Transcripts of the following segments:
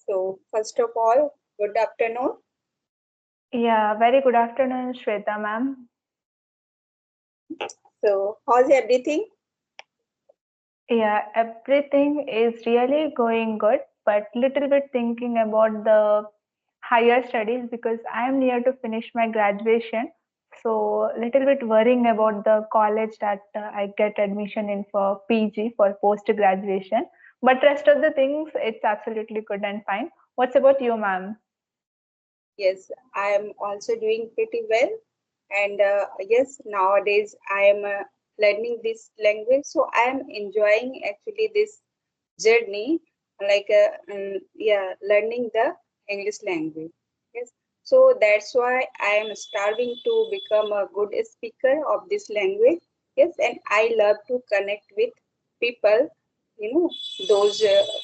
So first of all, good afternoon. Yeah, very good afternoon, Shweta ma'am. So how's everything? Yeah, everything is really going good, but little bit thinking about the higher studies because I am near to finish my graduation. So little bit worrying about the college that I get admission in for PG for post graduation. But rest of the things, it's absolutely good and fine. What's about you, ma'am? Yes, I am also doing pretty well. And yes, nowadays I am learning this language, so I am enjoying actually this journey, learning the English language. Yes, so that's why I am striving to become a good speaker of this language. Yes, and I love to connect with people. You know, those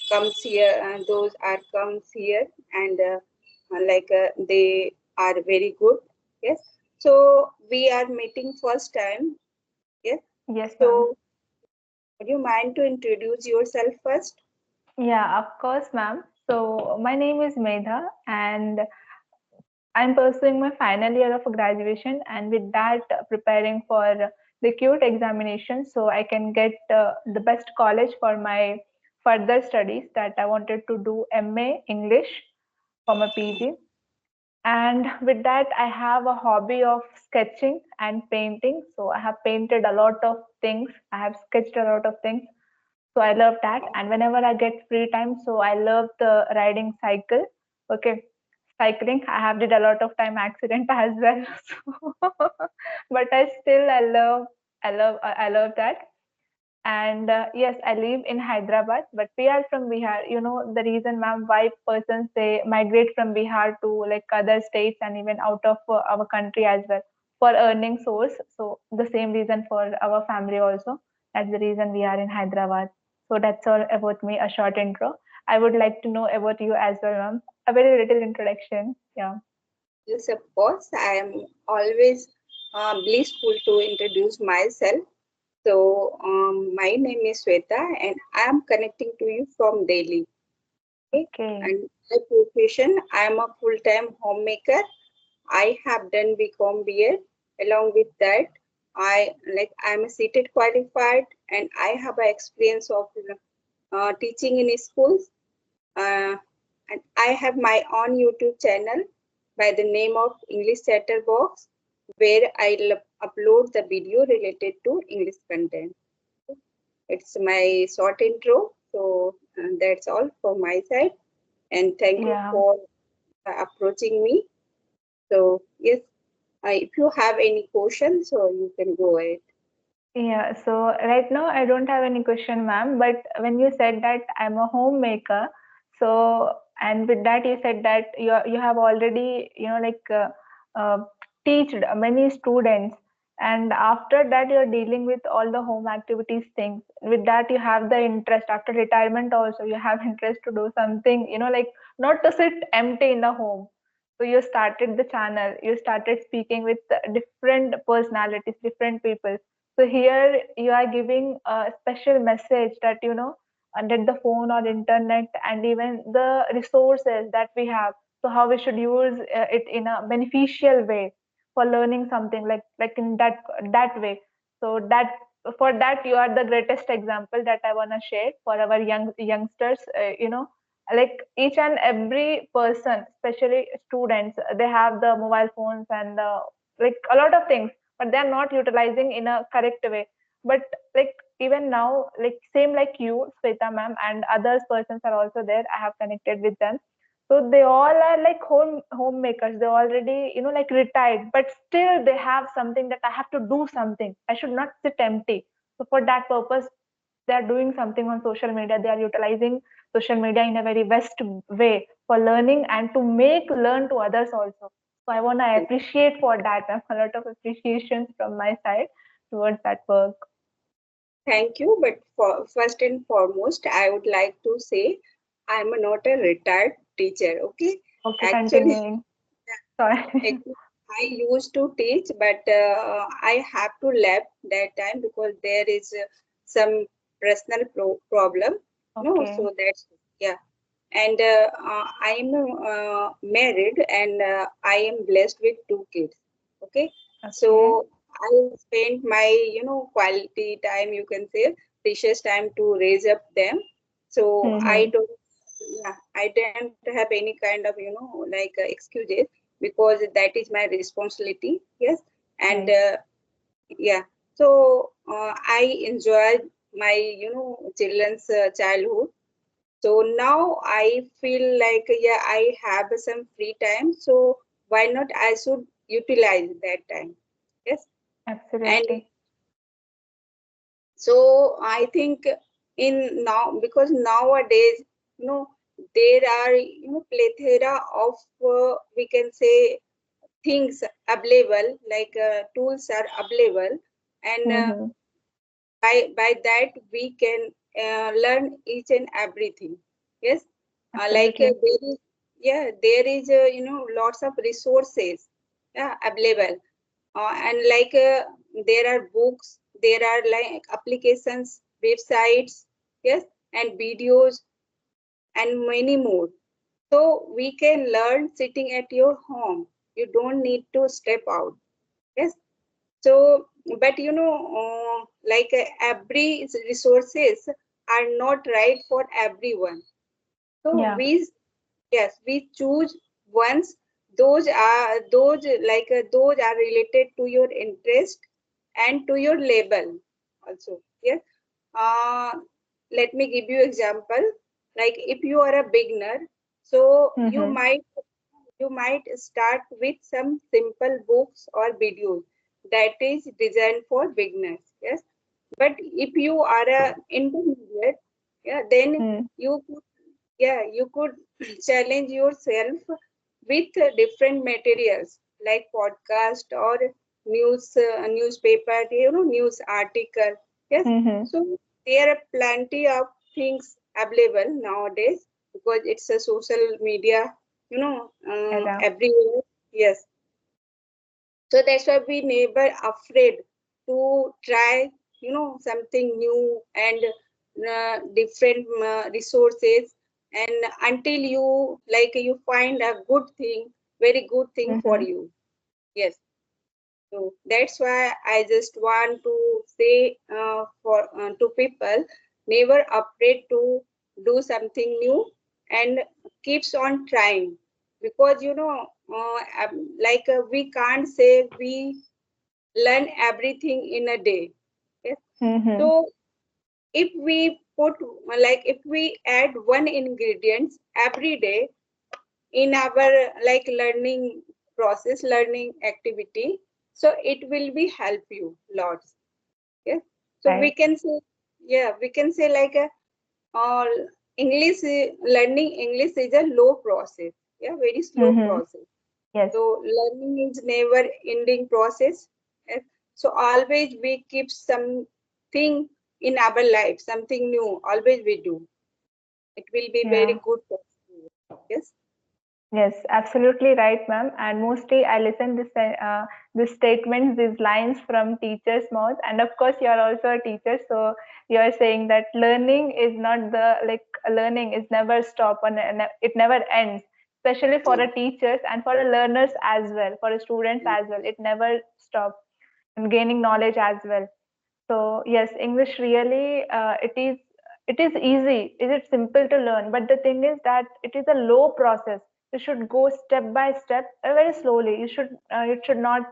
comes here, those are comes here, and they are very good. Yes, so we are meeting first time. Yes, Yes, ma'am. so would you mind to introduce yourself first? Yeah, of course, ma'am. So my name is Medha, and I'm pursuing my final year of graduation, and with that, preparing for the CUT examination so I can get the best college for my further studies. That I wanted to do MA English for my PG. And with that, I have a hobby of sketching and painting. So I have painted a lot of things, I have sketched a lot of things. So I love that. And whenever I get free time, so I love the riding cycle. Okay, cycling. I have did a lot of time accident as well. So, but I love that. And yes, I live in Hyderabad, but we are from Bihar. You know the reason, ma'am, why persons they migrate from Bihar to like other states and even out of our country as well for earning source. So the same reason for our family also. That's the reason we are in Hyderabad. So that's all about me. A short intro. I would like to know about you as well, ma'am. A very little introduction. Yeah. Yes, of course. I am always blissful to introduce myself. So, my name is Shweta, and I am connecting to you from Delhi. Okay? Okay. And my profession, I am a full-time homemaker. I have done BCom BA. Along with that, I am a seated qualified, and I have a experience of teaching in schools. Uh, and I have my own YouTube channel by the name of English Chatterbox, where I upload the video related to English content. It's my short intro. So that's all from my side. And thank you Yeah. for approaching me. So yes, if you have any questions, so you can go ahead. Yeah, so right now I don't have any question, ma'am. But when you said that I'm a homemaker, so and with that you said that you have already uh, teached many students, and after that you're dealing with all the home activities things. With that you have the interest after retirement also you have interest to do something, like not to sit empty in the home. So you started the channel, you started speaking with different personalities, different people. So here you are giving a special message that under the phone or internet and even the resources that we have. So how we should use it in a beneficial way for learning something like in that way. So that for that you are the greatest example that I wanna share for our youngsters. Like each and every person, especially students, they have the mobile phones and like a lot of things, but they're not utilizing in a correct way. But like even now, like same like you, Sweta ma'am, and others persons are also there. I have connected with them. So they all are like homemakers. They already, like retired, but still they have something that I have to do something. I should not sit empty. So for that purpose, they are doing something on social media. They are utilizing social media in a very best way for learning and to make learn to others also. So I want to appreciate for that. A lot of appreciations from my side towards that work. Thank you. But for first and foremost, I would like to say I'm not a retired teacher. Okay, Okay, actually, continuing. Sorry. actually I used to teach, but I have to left that time because there is some personal problem. No, Okay. so that's yeah. and I am married, and I am blessed with two kids. Okay, so Okay. I spent my quality time, you can say precious time, to raise up them. So Mm-hmm. I don't have any kind of like excuses, because that is my responsibility. Yes, and Right. yeah. So I enjoyed my children's childhood. So now I feel like, yeah, I have some free time. So why not I should utilize that time? Yes. And Absolutely. so I think in now, because nowadays, you know, there are plethora of we can say things available, like tools are available, and Mm-hmm. by that we can learn each and everything. Yes, like Absolutely. there is, yeah, there is lots of resources, yeah, available, and like there are books, there are like applications, websites, yes, and videos, and many more. So we can learn sitting at your home. You don't need to step out. Yes. So, but like every resources are not right for everyone. So Yeah. we, yes, we choose ones, those are related to your interest and to your label also. Yes. Uh, Let me give you example. Like if you are a beginner, so Mm-hmm. you might start with some simple books or videos that is designed for beginners. Yes, but if you are a intermediate, yeah, then Mm. you could, yeah, you could challenge yourself with different materials like podcast or newspaper, news article. Yes, Mm-hmm. so there are plenty of things available nowadays, because it's a social media, Era. everywhere. Yes, so that's why we never afraid to try something new and different resources, and until you like you find a good thing, very good thing for Mm-hmm. you. Yes, so that's why I just want to say for to people, never afraid to do something new, and keeps on trying, because like we can't say we learn everything in a day. Yes. Mm-hmm. So if we put, like if we add one ingredient every day in our like learning process, learning activity, so it will be help you lots. Yes. So we Right. can say, yeah, we can say like a uh, learning English is a low process. Yeah, very slow Mm-hmm. process. Yes. So learning is never ending process. Yes. So always we keep something in our life, something new, always we do. It will be very Yeah. good for you. Yes. Yes, absolutely right, ma'am. And mostly I listen this statements, these lines from teachers' mouth. And of course, you are also a teacher, so you are saying that learning is not the like learning is never stop and it never ends. Especially for Yeah. the teachers and for the learners as well, for the students Yeah. as well, it never stops and gaining knowledge as well. So yes, English really it is easy. It is simple to learn, but the thing is that it is a low process. You should go step by step, very slowly. It should not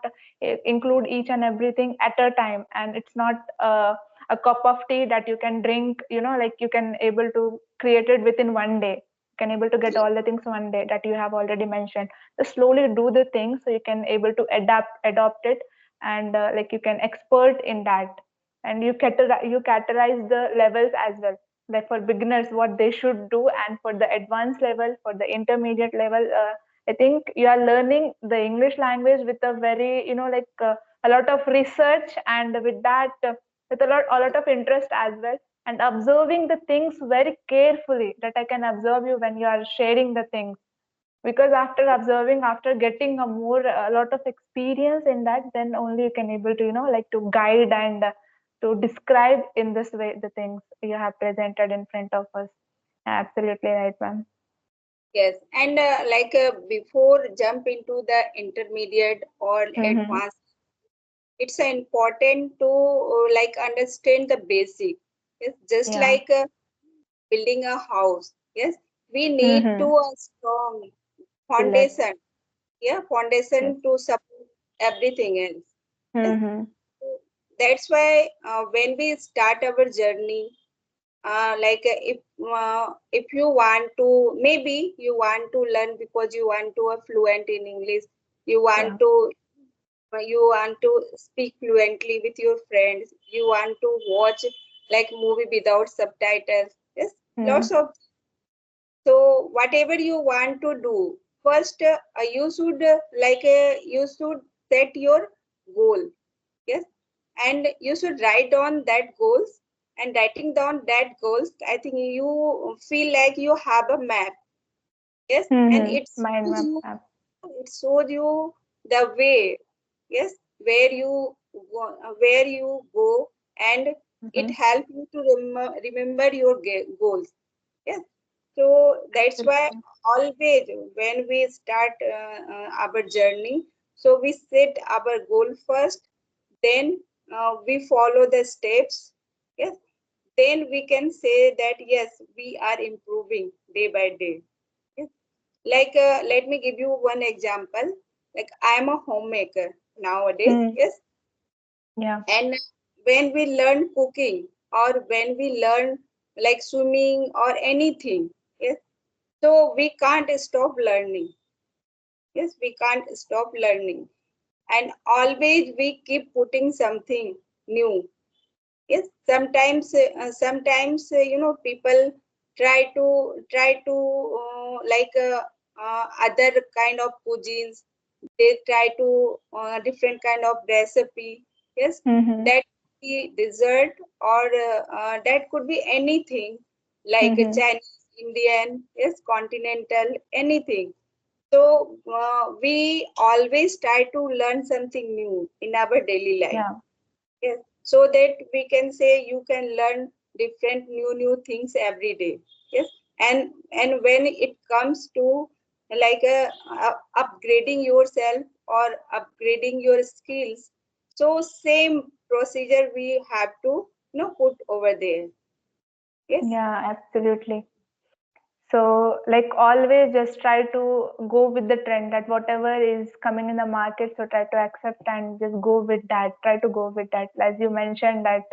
include each and everything at a time, and it's not a cup of tea that you can drink. Like you can able to create it within one day. You can able to get Yeah. all the things one day that you have already mentioned. Just slowly do the things so you can able to adopt it, and like you can expert in that, and you categorize the levels as well, like for beginners what they should do, and for the advanced level, for the intermediate level. I think you are learning the English language with a very a lot of research, and with that with a lot of interest as well, and observing the things very carefully, that I can observe you when you are sharing the things, because after observing, after getting a lot of experience in that, then only you can able to like to guide and to describe in this way the things you have presented in front of us. Absolutely right, ma'am. Yes, and before jump into the intermediate or Mm-hmm. advanced, it's important to understand the basic. Yes, just Yeah. like building a house. Yes, we need to Mm-hmm. a strong Pillar. foundation. Yeah, Yes. foundation to support everything else. Yes, Mm-hmm. so that's why when we start our journey, if you want to, maybe you want to learn because you want to fluent in English, you want Yeah. to you want to speak fluently with your friends, you want to watch like movie without subtitles. Yes, lots Mm. of. So whatever you want to do, first you should you should set your goal. Yes, and you should write down that goals. And writing down that goals, I think you feel like you have a map. Yes, and Mm-hmm. Mind map app. it shows you the way. Yes, where you go, and it Mm-hmm. helps you to remember your goals. Yes, so that's why Absolutely. always when we start our journey, so we set our goal first, then we follow the steps. Yes, then we can say that yes, we are improving day by day. Yes. Let me give you one example. Like I am a homemaker nowadays. Mm. Yes, Yeah. and when we learn cooking or when we learn like swimming or anything, yes, so we can't stop learning. Yes, we can't stop learning. And always we keep putting something new. Yes, sometimes people try to other kind of cuisines. They try to different kind of recipe. Yes, Mm-hmm. that could be dessert or that could be anything like a Mm-hmm. Chinese, Indian, yes, continental, anything. So we always try to learn something new in our daily life. Yeah. Yes, so that we can say you can learn different new things every day. Yes, and when it comes to upgrading yourself or upgrading your skills, so same procedure we have to put over there. Yes. Yeah, absolutely. So, like always, just try to go with the trend that whatever is coming in the market, so try to accept and just go with that. Try to go with that. As you mentioned that,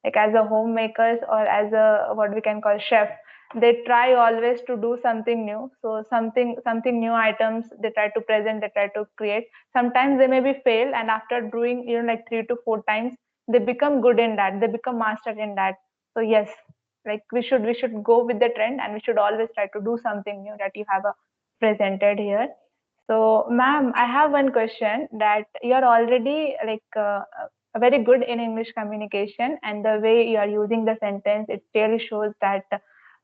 like as a homemakers or as a what we can call chef, they try always to do something new. So something new items they try to present, they try to create. Sometimes they maybe fail, and after doing like 3 to 4 times, they become good in that. They become master in that. So yes, like we should go with the trend and we should always try to do something new that you have presented here. So ma'am, I have one question that you're already very good in English communication, and the way you are using the sentence, it really shows that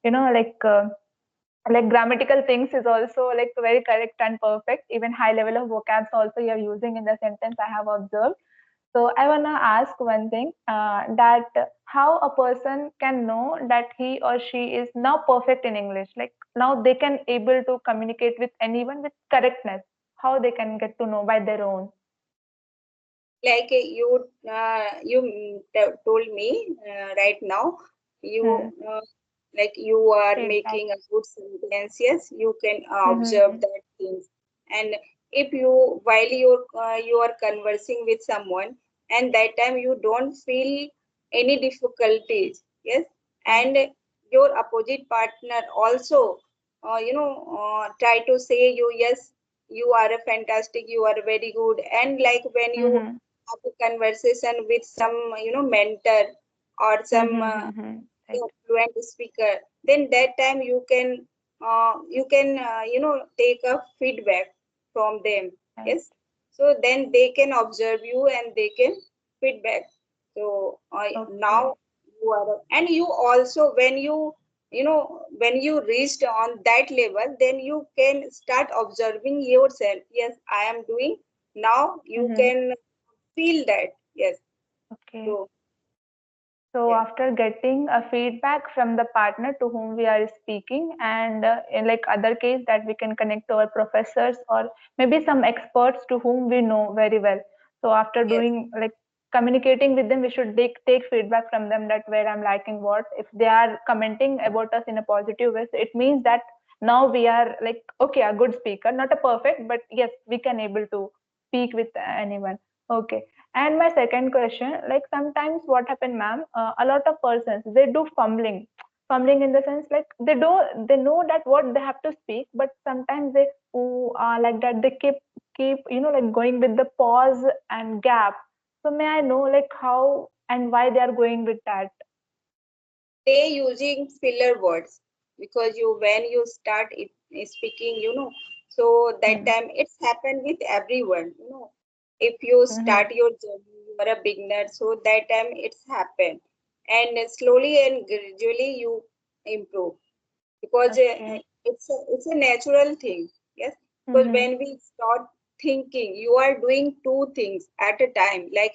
you know like grammatical things is also like very correct and perfect. Even high level of vocabs also you're using in the sentence, I have observed. So I want to ask one thing, that how a person can know that he or she is now perfect in English, like now they can able to communicate with anyone with correctness. How they can get to know by their own? You told me right now, you Hmm. you are Feedback. making a good sentence. Yes, you can observe Mm-hmm. that things. And if you while you are conversing with someone, and that time you don't feel any difficulties. Yes, Yeah. and your opposite partner also try to say you, yes, you are a fantastic, you are very good. And like when you Mm-hmm. have a conversation with some mentor or some Mm-hmm. Right. fluent speaker, then that time you can take a feedback from them. Right. Yes, so then they can observe you and they can feedback. So Okay. now you are, and you also when you reached on that level, then you can start observing yourself. Yes, I am doing now. You Mm-hmm. can feel that. Yes, Okay. so So Yes, after getting a feedback from the partner to whom we are speaking, and in like other case that we can connect to our professors or maybe some experts to whom we know very well. So after yes, doing like communicating with them, we should take feedback from them that where I'm lacking what. If they are commenting about us in a positive way, so it means that now we are like okay, a good speaker, not a perfect, but yes, we can able to speak with anyone. Okay. And my second question, like sometimes what happen, ma'am, a lot of persons they do fumbling in the sense like they know that what they have to speak, but sometimes they like that they keep like going with the pause and gap. So may I know like how and why they are going with that? they using filler words because you when you start speaking, so that Hmm. time it's happened with everyone. If you Hmm. start your journey, you are a beginner, so that time it's happened, and slowly and gradually you improve because Okay. it's a natural thing. Yes, because Hmm. when we start thinking, you are doing two things at a time. Like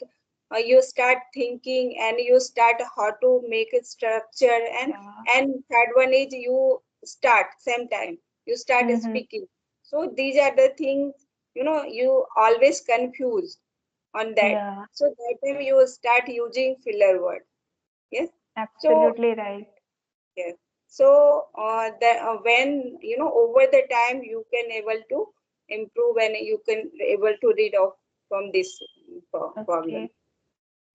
you start thinking and you start how to make a structure, Yeah. and third one is you start same time you start Hmm. speaking. So these are the things, you always confused on that. Yeah. So that time you start using filler word. Yes. So Absolutely right. yes. So when over the time you can able to improve and you can able to read off from this problem. Okay.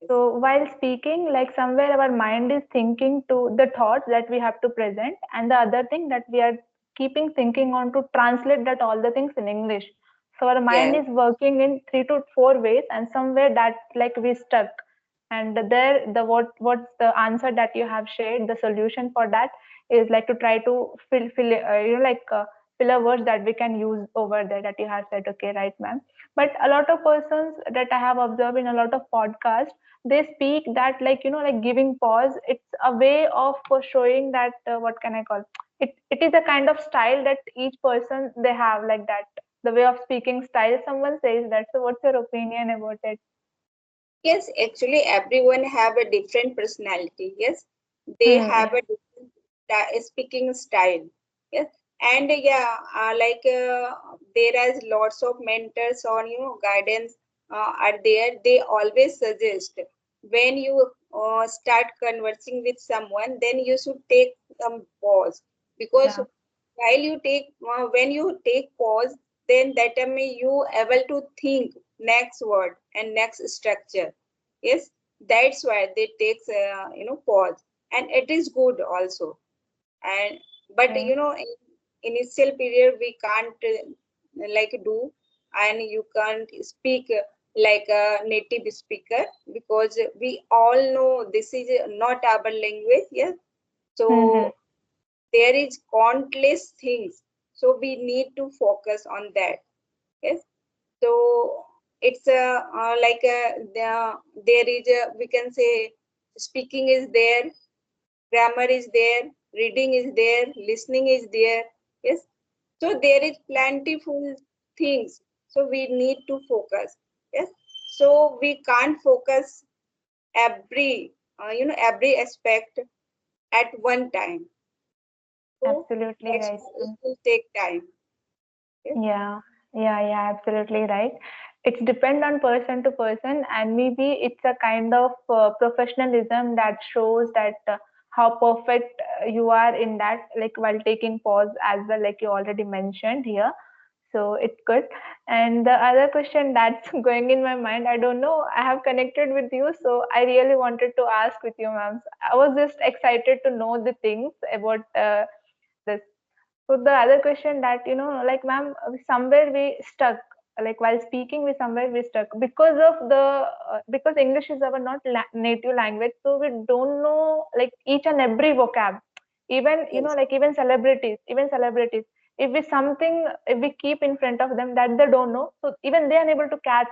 Yes. So while speaking, like somewhere our mind is thinking to the thoughts that we have to present, and the other thing that we are keeping thinking on to translate that all the things in English. So our mind Yes. is working in 3 to 4 ways, and somewhere that like we stuck. And there, the what's the answer that you have shared? The solution for that is like to try to filler words that we can use over there that you have said. Okay, right, ma'am. But a lot of persons that I have observed in a lot of podcasts they speak that like giving pause it's a way of showing that what can I call it is a kind of style that each person they have like that the way of speaking style someone says that so what's your opinion about it? Yes, actually everyone have a different personality. Yes, they Hmm, have yeah, a different speaking style. Yes, and yeah, there is lots of mentors on guidance are there. They always suggest when you start conversing with someone, then you should take some pause because yeah, while you take when you take pause, then that time you able to think next word and next structure. Yes, that's why they takes pause, and it is good also. And but okay, in initial period we can't like do, and you can't speak like a native speaker because we all know this is not our language. Yes, hmm, so there is countless things, so we need to focus on that. Yes, so it's a like a there is a, we can say, speaking is there, grammar is there, reading is there, listening is there. Yes, so there is plentiful things, so we need to focus. Yes, so we can't focus every every aspect at one time, so absolutely that's right, why it ma'am. will take time. Yes, Yeah, yeah, absolutely right. It's depend on person to person, and maybe it's a kind of professionalism that shows that how perfect you are in that, like while taking pause as well, like you already mentioned here. So it's good. And the other question that's going in my mind, I don't know, I have connected with you, so I really wanted to ask with you, ma'am. I was just excited to know the things about this. So the other question that like ma'am, somewhere we stuck. Like while speaking, we somewhere we stuck because of the because English is our not native language, so we don't know like each and every vocab. Even yes, like even celebrities. If we keep in front of them that they don't know, so even they are unable to catch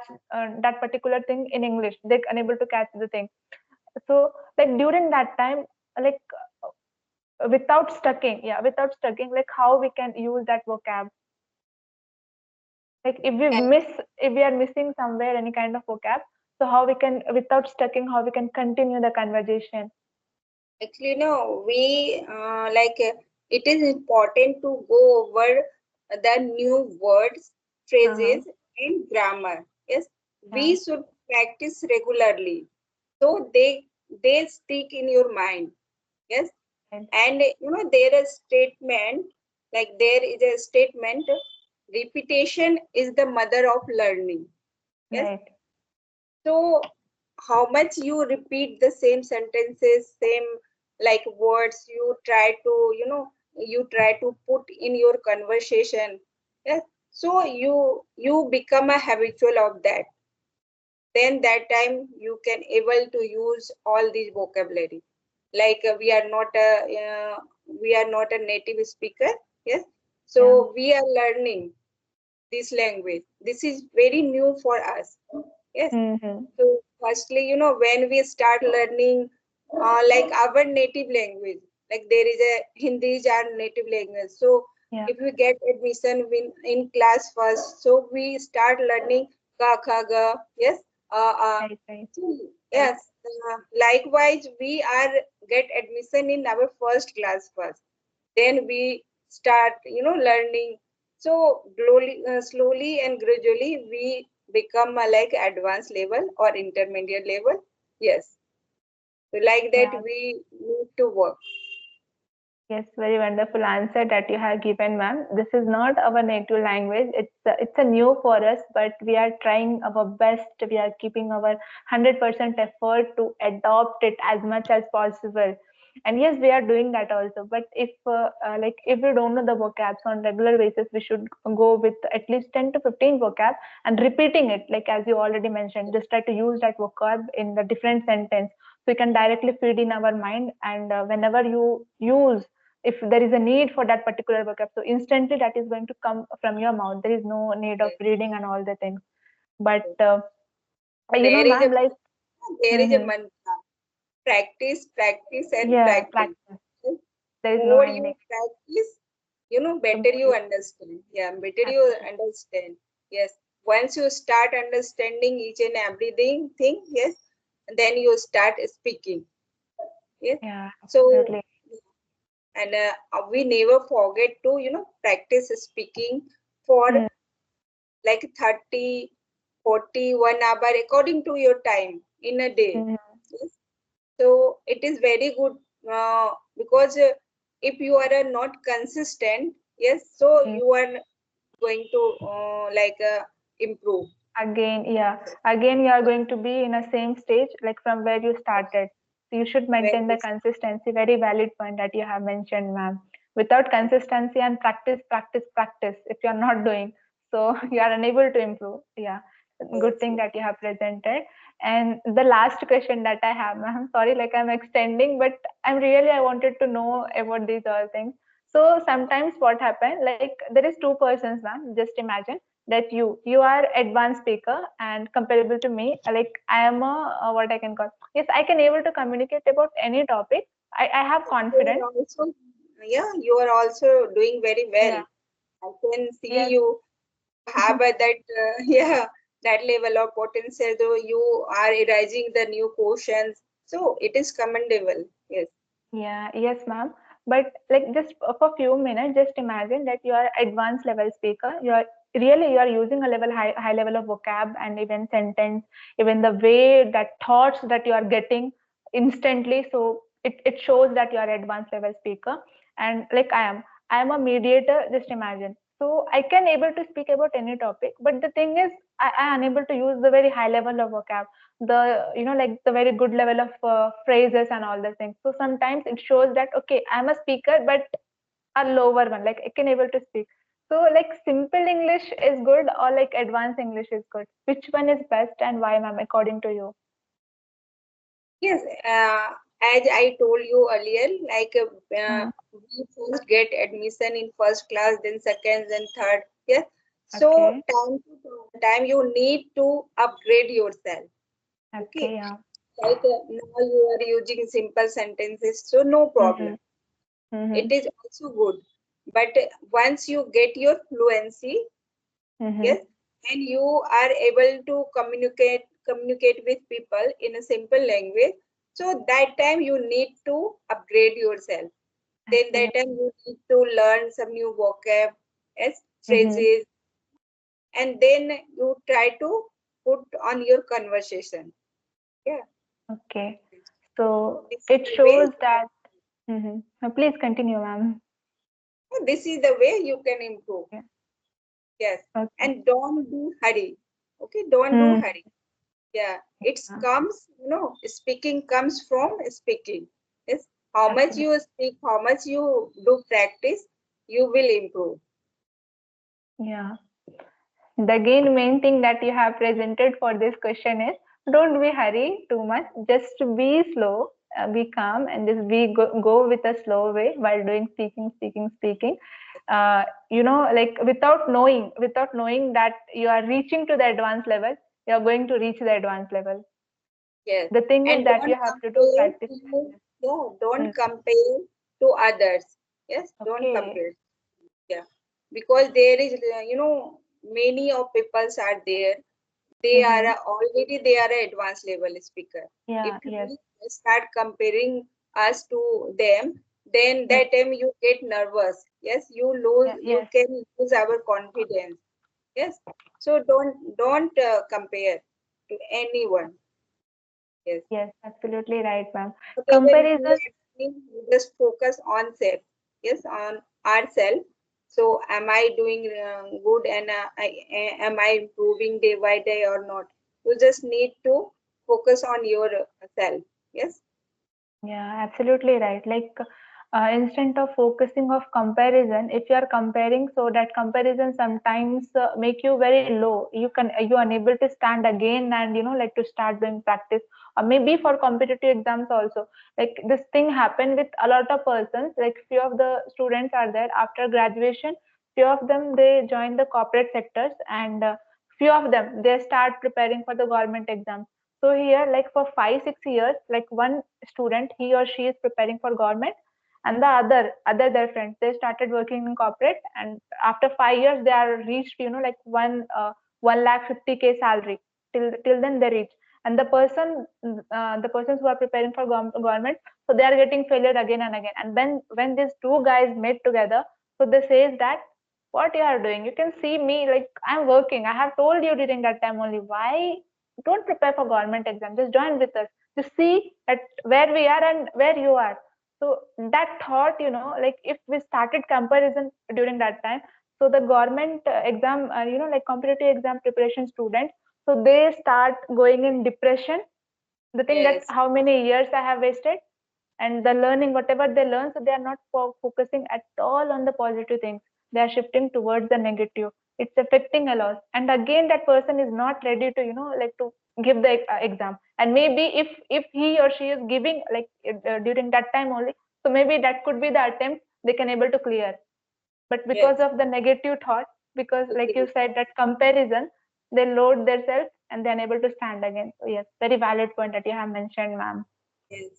that particular thing in English. They're unable to catch the thing. So like during that time, like without stucking like how we can use that vocab like yes. if we are missing somewhere any kind of vocab so how we can without stucking how we can continue the conversation. Actually, no, it is important to go over the new words, Uh-huh. phrases, and grammar. Yes, Yeah. we should practice regularly so they stick in your mind. Yes, Right. and there is a statement, repetition is the mother of learning. Yes, Right. so how much you repeat the same sentences, same like words you try to put in your conversation. Yes, so you become a habitual of that. Then that time you can able to use all these vocabulary. Like we are not a native speaker. Yes, Yeah. so we are learning this language. This is very new for us. Yes, Mm-hmm. so firstly, when we start learning like our native language, like there is a Hindi is our native language. So Yeah. if we get admission in class first, so we start learning ka kha ga. Yes. Right. Right. So, Right. yes. Likewise, we are get admission in our first class first. Then we start, learning. So slowly and gradually, we become like advanced level or intermediate level. Yes. So like that, Yeah. we need to work. Yes, very wonderful answer that you have given, ma'am. This is not our native language. It's a new for us, but we are trying our best. We are keeping our 100% effort to adopt it as much as possible. And yes, we are doing that also. But if we don't know the vocabs on regular basis, we should go with at least 10 to 15 vocab and repeating it. Like as you already mentioned, just try to use that vocab in the different sentence so you can directly feed in our mind. And whenever you use, if there is a need for that particular vocab, so instantly that is going to come from your mouth. There is no need of Yes. reading and all the things. But Yes. There is a ma'am, like there is a hmm mantra. Practice, practice, and yeah, practice. practice. Yes. There is no More ending. you practice, The better more you you understand. Yeah, better you absolutely. understand. Yes. Once you start understanding each and everything thing, yes, then you start speaking. Yes. Yeah, So, absolutely. and we never forget to, practice speaking for Hmm. like 30, 40, 1 hour according to your time in a day. Hmm. Yes. So it is very good because if you are not consistent, yes, so Hmm. you are going to improve. Again, yeah, again, you are going to be in a same stage like from where you started. So you should Very maintain the good. consistency. Very valid point that you have mentioned, ma'am. Without consistency and practice, practice, practice, if you are not doing, so you are unable to improve. Yeah, good Yes, thing yes. that you have presented. And the last question that I have, ma'am, sorry, like I'm extending, but I wanted to know about these all things. So sometimes what happen, like there is two persons, ma'am. Just imagine that you are advanced speaker and comparable to me, like I am a what I can call, yes, I can able to communicate about any topic. I have You confidence. are also, yeah, you are also doing very Yeah. well. I can see Yes. you have that, yeah, that level of potential. Though you are erasing the new questions, so it is commendable. Yes. Yeah, yes, ma'am. But like just for few minutes, just imagine that you are advanced level speaker. You are using a high level of vocab and even sentence, even the way that thoughts that you are getting instantly. So it shows that you are advanced level speaker. And like I am a mediator. Just imagine. So I can able to speak about any topic, but the thing is, I unable to use the very high level of vocab, the like the very good level of phrases and all the things. So sometimes it shows that okay, I'm a speaker but a lower one, like I can able to speak. So like simple English is good or like advanced English is good, which one is best and why, ma'am, according to you? Yes, as I told you earlier, Hmm. we first get admission in first class, then second, then third. Yes, so Okay. time you need to upgrade yourself. Okay. Okay, Yeah. like now you are using simple sentences, so no Mm-hmm. problem. Mm-hmm. It is also good. But once you get your fluency, Mm-hmm. yes, and you are able to communicate with people in a simple language, So that time you need to upgrade yourself. Then that time you need to learn some new vocab, yes, phrases, and then you try to put on your conversation. Yeah. Okay. So This is it the way. shows that. Please continue, ma'am. This is the way you can improve. Yeah. Yes. Okay. And don't do hurry. Okay. Don't do Hmm. hurry. Yeah. It Yeah, comes, speaking comes from speaking. Yes. How much absolutely. you speak, how much you do practice, you will improve. Yeah. The again main thing that you have presented for this question is don't be hurry too much. Just be slow, be calm, and just go with a slow way while doing speaking. Like without knowing that you are reaching to the advanced level, you are going to reach the advanced level. Yes. The thing is And that don't you have to do compare practice. to, yeah, Hmm. don't compare to others. Yes, don't Okay. compare. Yeah. Because there is, many of peoples are there. They are Mm-hmm. already they are a advanced level speaker. If Yeah. Yes. you start comparing us to them, then Mm. that time you get nervous. Yes, Yeah. you Yes. can lose our confidence. Yes. So don't compare to anyone. Yes. Yes. Absolutely right, ma'am. Whatever we Comparison. are doing, we just focus on self. Yes, on ourselves. So, am I doing good, and am I improving day by day or not? You just need to focus on your self. Yes, Yeah, absolutely right. Like instead of focusing of comparison, if you are comparing, so that comparison sometimes make you very low. You unable to stand again and like to start doing practice. Or maybe for competitive exams also. Like this thing happened with a lot of persons. Like few of the students are there after graduation. Few of them they join the corporate sectors, and few of them they start preparing for the government exams. So here, like for 5 6 years, like one student, he or she is preparing for government, and the other their friends, they started working in corporate, and after 5 years they are reached, like 1 lakh 50K salary. Till then they reach. And the persons who are preparing for government, so they are getting failure again and again. And then when these two guys met together, so they says that what you are doing, you can see me, like I'm working, I have told you during that time only, why don't prepare for government exam, just join with us, just see at where we are and where you are. So that thought, like if we started comparison during that time, so the government exam, like competitive exam preparation students, so they start going in depression. The thing that yes, how many years I have wasted, and the learning whatever they learn, so they are not focusing at all on the positive things. They are shifting towards the negative. It's affecting a lot, and again that person is not ready to like to give the exam. And maybe if he or she is giving like during that time only, so maybe that could be the attempt they can able to clear. But because yes, of the negative thought, because like you said that comparison, they load themselves and they're unable to stand again. So yes, very valid point that you have mentioned, ma'am. yes.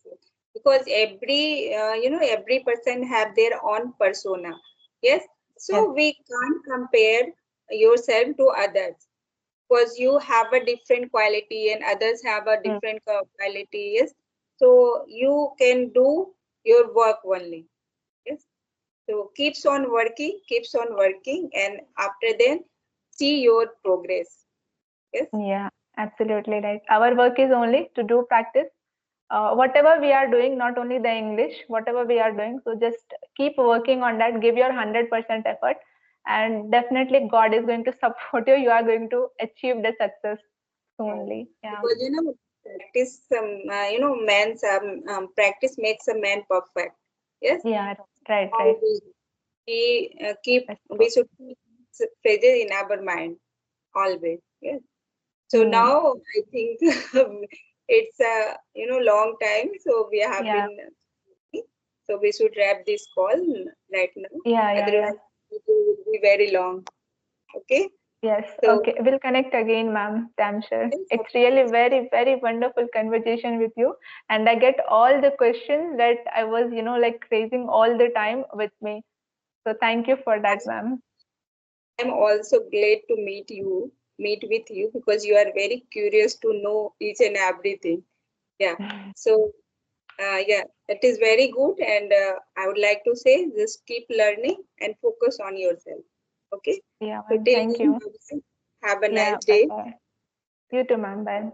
Because every person have their own persona. Yes, Yes. so we can't compare yourself to others, because you have a different quality and others have a Mm. different quality. Yes, so you can do your work only. Yes, so keeps on working, and after then see your progress. Yes, Yeah, absolutely right. Our work is only to do practice. Whatever we are doing, not only the English, whatever we are doing, so just keep working on that. Give your 100% effort, and definitely God is going to support you. You are going to achieve the success yeah. soonly. Yeah. Because practice makes a man perfect. Yes, Yeah. Right. how Right. we That's should keep phrases in our mind always. Yes. So true. now I think it's a long time. So we have Yeah. been, so we should wrap this call right now. Yeah. Otherwise, it will be very long. Okay. Yes. So Okay. We'll connect again, ma'am. I'm sure. yes, of It's course. really very wonderful conversation with you. And I get all the questions that I was, like raising all the time with me. So thank you for that, ma'am. I'm also glad to meet with you, because you are very curious to know each and everything. Yeah. So Yeah, it is very good, and I would like to say just keep learning and focus on yourself. Okay. Yeah, So ma'am. till Thank then, you. have a Yeah, nice bye day. bye. You too, ma'am. Bye.